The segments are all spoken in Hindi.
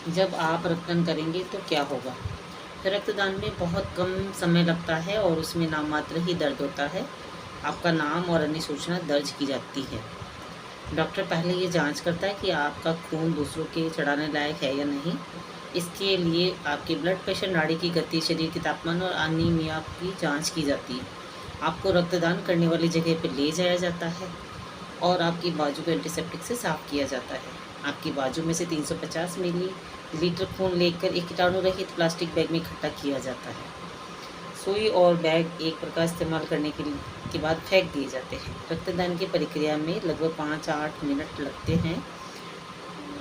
जब आप रक्तदान करेंगे तो क्या होगा। रक्तदान में बहुत कम समय लगता है और उसमें नाम मात्र ही दर्द होता है। आपका नाम और अन्य सूचना दर्ज की जाती है। डॉक्टर पहले ये जांच करता है कि आपका खून दूसरों के चढ़ाने लायक है या नहीं। इसके लिए आपके ब्लड प्रेशर, नाड़ी की गति, शरीर के तापमान और अनीमिया की जांच की जाती है। आपको रक्तदान करने वाली जगह पर ले जाया जाता है और आपकी बाजू को एंटीसेप्टिक से साफ़ किया जाता है। आपकी बाजू में से 350 मिलीलीटर खून लेकर एक कीटाणु रहित प्लास्टिक बैग में इकट्ठा किया जाता है। सुई और बैग एक प्रकार इस्तेमाल करने के बाद फेंक दिए जाते हैं। रक्तदान की प्रक्रिया में लगभग 5-8 मिनट लगते हैं।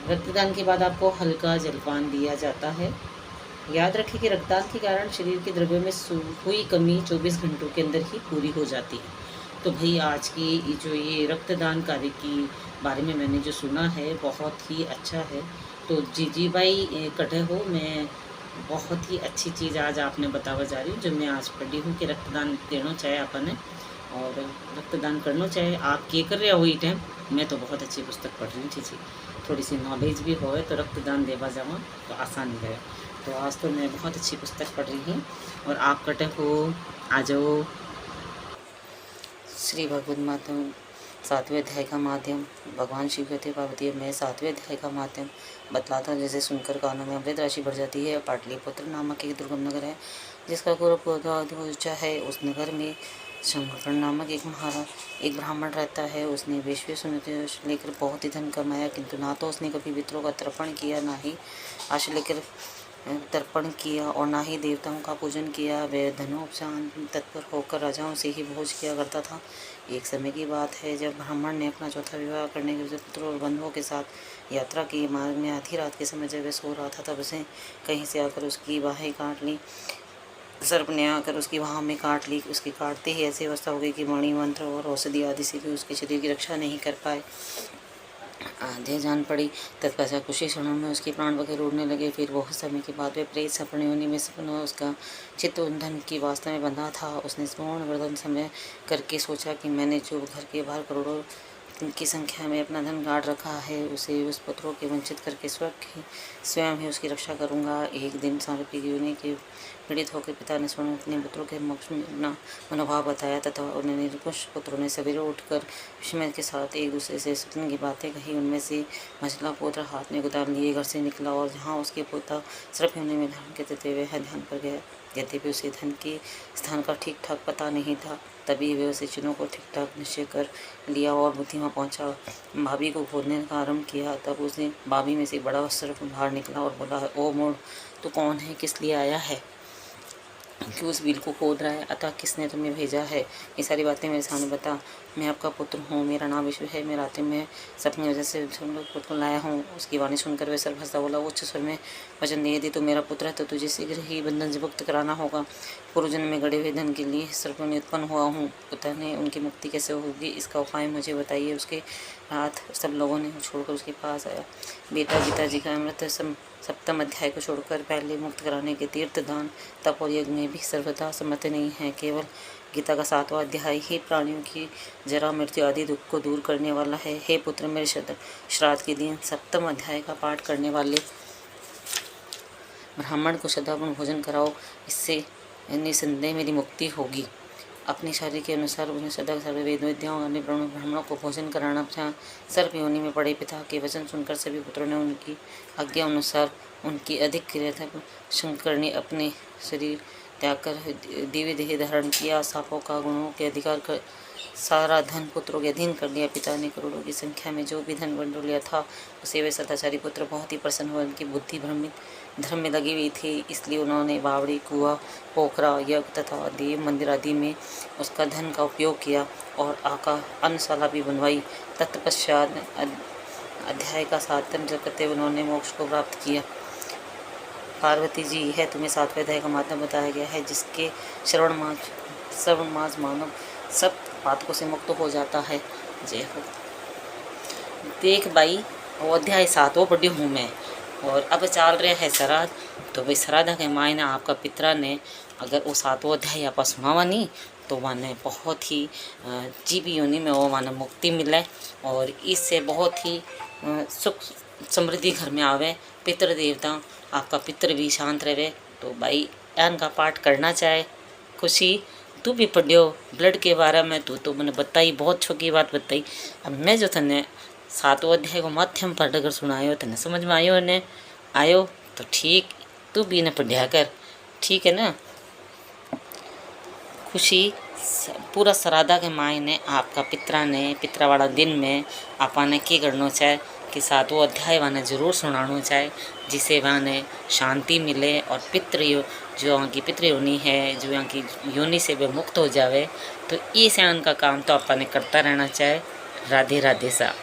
रक्तदान के बाद आपको हल्का जलपान दिया जाता है। याद रखें कि रक्तदान के कारण शरीर के द्रव्यों में हुई कमी 24 घंटों के अंदर ही पूरी हो जाती है। तो भाई आज की जो ये रक्तदान कार्य की बारे में मैंने जो सुना है बहुत ही अच्छा है। तो जी भाई कटे हो, मैं बहुत ही अच्छी चीज़ आज आपने बतावा जा रही हूँ जो मैं आज पढ़ी हूँ कि रक्तदान देना चाहे अपन है और रक्तदान करना चाहे आप के कर रहे हो ई टाइम। मैं तो बहुत अच्छी पुस्तक पढ़ रही हूँ जी। थोड़ी सी नॉलेज भी होए तो रक्तदान देवा जावा तो आसान रहे। तो आज तो मैं बहुत अच्छी पुस्तक पढ़ रही हूँ और आप कटे हो आ जाओ। श्री भगवद माध्यम 7वें अध्याय का माध्यम भगवान शिव कहते पार्वती मैं 7वें अध्याय का माध्यम बतलाता हूँ। जैसे सुनकर कानों में अमृत राशि बढ़ जाती है। पाटलिपुत्र नामक एक दुर्गम नगर है जिसका पूरा ऊंचा है। उस नगर में शंकरण नामक एक ब्राह्मण रहता है। उसने वैश्य सुनते लेकर बहुत ही धन कमाया, किंतु ना तो उसने कभी पितरों का तर्पण किया, ना ही आशा लेकर तर्पण किया और ना ही देवताओं का पूजन किया। वह धनोपचान तत्पर होकर राजाओं से ही भोज किया करता था। एक समय की बात है जब ब्राह्मण ने अपना चौथा विवाह करने के पुत्रों और बंधुओं के साथ यात्रा की। मार्ग में आधी रात के समय जब वह सो रहा था तब उसे कहीं से आकर उसकी बाहें काट ली। सर्प ने आकर उसकी बाहों में काट ली। उसके काटते ही ऐसी अवस्था हो गई कि मणि मंत्र और औषधि आदि से भी उसके शरीर की रक्षा नहीं कर पाए। आधे जान पड़ी। तत्पश्चात कुछ ही क्षणों में उसके प्राण वगैरह उड़ने लगे। फिर बहुत समय के बाद वे प्रेत सपने होने में सपना उसका चित्त धन की वास्ता में बंधा था। उसने पूर्ण वर्धन समय करके सोचा कि मैंने जो घर के बाहर करोड़ों की संख्या में अपना धन गाड़ रखा है उसे उस पुत्रों के वंचित करके स्वयं ही उसकी रक्षा करूंगा। एक दिन सांप की योनि के पीड़ित होकर पिता ने स्वयं अपने पुत्रों के मोक्ष में अपना मनोभाव बताया तथा उन्हें निर्कुश पुत्रों ने सवेरे उठकर विस्मय के साथ एक दूसरे से सपने की बातें कही। उनमें से मझला पुत्र हाथ में गोदाम लिए घर से निकला और जहाँ उसके पोता सर्प योनि में धारण के देते हुए ध्यान पर गया। यद्यपि उसे धन के स्थान का ठीक ठाक पता नहीं था, तभी वे उसे चिन्हों को ठीक ठाक निश्चय कर लिया और बुद्धिमा पहुंचा। भाभी को खोदने का आरंभ किया। तब उसने भाभी में से बड़ा सर्प बाहर निकला और बोला, ओ मोड़, तू कौन है, किस लिए आया है, कि उस बिल को खोद रहा है, अतः किसने तुम्हें भेजा है, ये सारी बातें मेरे सामने बता। मैं आपका पुत्र हूँ, मेरा नाम विश्व है, मैं रात में सपनी वजह से पुत्र को लाया हूँ। उसकी वाणी सुनकर वह सर्प हंसता बोला, उच्च स्वर में वचन दे, यदि तू मेरा पुत्र है तो तुझे शीघ्र ही बंधन से मुक्त कराना होगा। पूर्वजन्म में गड़े हुए धन के लिए सर्प में उत्पन्न हुआ हूँ। पिता ने उनकी मुक्ति कैसे होगी, इसका उपाय मुझे बताइए। उसके रात सब लोगों ने छोड़कर उसके पास आया। बेटा, गीता जी का अमृत सप्तम अध्याय को छोड़कर पहले मुक्त कराने के तीर्थ दान तप और यज्ञ में भी सर्वथा सम्मत नहीं है। केवल गीता का 7वां अध्याय ही प्राणियों की जरा मृत्यु आदि दुख को दूर करने वाला है। हे पुत्र, मेरे श्राद्ध के दिन सप्तम अध्याय का पाठ करने वाले ब्राह्मण को श्रद्धापूर्ण भोजन कराओ, इससे निसंदेह मेरी मुक्ति होगी। अपने शरीर के अनुसार उन्हें सदा सर्व वेद विद्याओं अन्य ब्राह्मणों को भोजन कराना था। सर्प योनि में पड़े पिता के वचन सुनकर सभी पुत्रों ने उनकी आज्ञा अनुसार उनकी अधिक क्रिया था। शंकर ने अपने शरीर त्याग कर दिव्य देह धारण किया। सापों का गुणों के अधिकार कर सारा धन पुत्रों के अधीन कर लिया। पिता ने करोड़ों की संख्या में जो भी धन बंटो लिया था उसे वे सदाचारी पुत्र बहुत ही प्रसन्न हुए। उनकी बुद्धि भ्रमित धर्म में लगी हुई थी, इसलिए उन्होंने बावड़ी, कुआ, पोखरा, यज्ञ तथा देव मंदिर आदि में उसका धन का उपयोग किया और आका अन्नशाला भी बनवाई। तत्पश्चात अध्याय का सातम जप करते उन्होंने मोक्ष को प्राप्त किया। पार्वती जी, यह तुम्हें 7वें अध्याय का माध्यम बताया गया है जिसके श्रवण मास मानव सब पातकों से मुक्त हो जाता है। जय हो। देख भाई, वो अध्याय 7वां पढ़ी हूँ मैं और अब चल रहा है श्राद्ध। तो भाई श्राद्ध के मायने आपका पितरा ने अगर वो 7वां अध्याय आप सुनावा नहीं तो माने बहुत ही जीव योनि में वो माने मुक्ति मिले और इससे बहुत ही सुख समृद्धि घर में आवे, पितृ देवता आपका पितृ भी शांत रहे। तो भाई एन का पाठ करना चाहे। खुशी तू भी पढ़ियो ब्लड के बारे में, तू तो मैंने बताई, बहुत छोटी बात बताई। अब मैं जो थने 7वां अध्याय को माध्यम पढ़ कर सुनायो, तने समझ में आयो ने आयो तो ठीक, तू भी इन्हें पढ़िया कर, ठीक है ना। खुशी पूरा श्राद्धा के मायने आपका पितरा वाला दिन में आपाने की करना चाहे कि 7वां अध्याय वाने जरूर सुनाना चाहे, जिसे वाने शांति मिले और जो यहाँ की पितृ योनि है, जो यहाँ की योनि से वे मुक्त हो जावे। तो ये से उनका काम तो अपन ने करता रहना चाहे। राधे राधे सा।